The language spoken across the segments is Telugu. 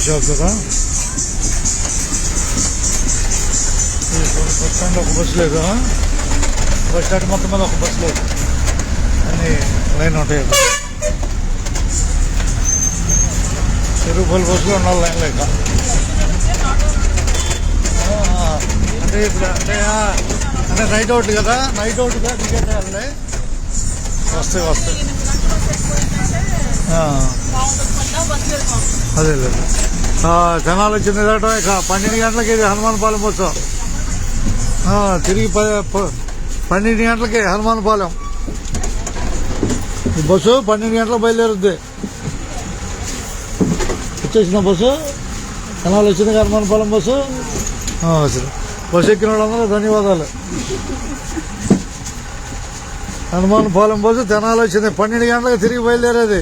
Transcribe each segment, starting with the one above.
షాప్ కదా. బస్ స్టాండ్ ఒక బస్సు లేదు, బస్ స్టాండ్ మొత్తం మీద ఒక బస్సు లేదు, అన్ని లైన్ ఉంటాయి. తిరుపతి బస్సులో ఉండాలి లైన్ లేక. అంటే ఇప్పుడు అంటే నైట్ అవుట్ కదా, నైట్ అవుట్గా టికెట్ వేయాలి. వస్తాయి అదే లేదు. జనాలు వచ్చింది ఎదటం. ఇక 12 గంటలకి ఇది హనుమాన్పాలెం బస్సు. తిరిగి 12 గంటలకి హనుమాన్పాలెం ఈ బస్సు 12 గంటలకు బయలుదేరుద్ది. వచ్చేసిన బస్సు జనాలు వచ్చింది హనుమాన్పాలెం బస్సు. బస్సు ఎక్కిన వాళ్ళందరూ ధన్యవాదాలు. హనుమాన్పాలెం బస్సు జనాలు వచ్చింది 12 గంటలకు తిరిగి బయలుదేరేది.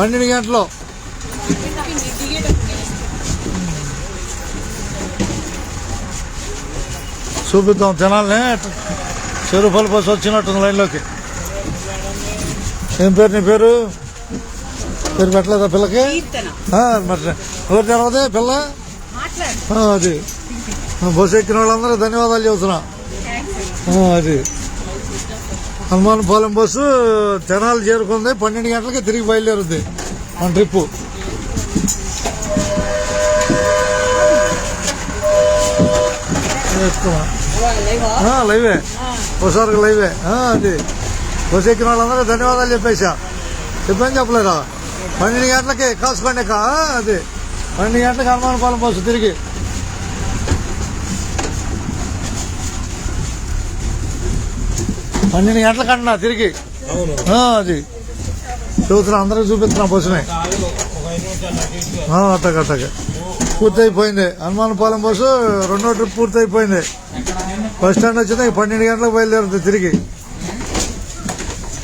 12 గంటలు చూపిద్దాం జనాల్ని. చెరుపల్లి బస్సు వచ్చినట్టుంది లైన్లోకి. ఏం పేరు నీ పేరు? పేరు పెట్టలేదా పిల్లకి? మరి ఎవరు తెలవదే పిల్ల? అది బస్సు ఎక్కిన వాళ్ళందరూ ధన్యవాదాలు చెబుతున్నా. అది హనుమాన్పాలెం బస్సు జనాలు చేరుకుంది. 12 గంటలకి తిరిగి బయలుదేరుద్ది మన ట్రిప్పు. లైవే ఒకసారి లైవే. అది బస్సు ఎక్కిన వాళ్ళందరూ ధన్యవాదాలు చెప్పాను చెప్పలేదా? 12 గంటలకి కాసుకోండి. అది 12 గంటలకి హనుమాన్పాలెం బస్సు తిరిగి. పన్నెండు గంటలకన్నా తిరిగి. అది చూస్తున్నా, అందరికి చూపిస్తున్నా బస్సుని. అట్టగా పూర్తయిపోయింది హనుమాన్పాలెం బస్సు. 2వ ట్రిప్ పూర్తయిపోయింది. బస్ స్టాండ్ వచ్చింది. 12 గంటలకు బయలుదేరుతుంది తిరిగి.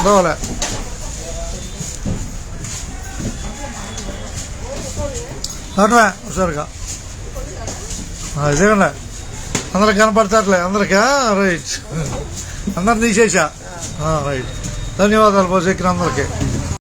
రావాలే అట్లా ఒకసారిగా. ఇదేగండి అందరికి కనపడతాట్లే అందరికీ. రైట్ అందరు తీసేసా. రైట్ ధన్యవాదాలు బస్సు ఎక్కిన అందరికీ.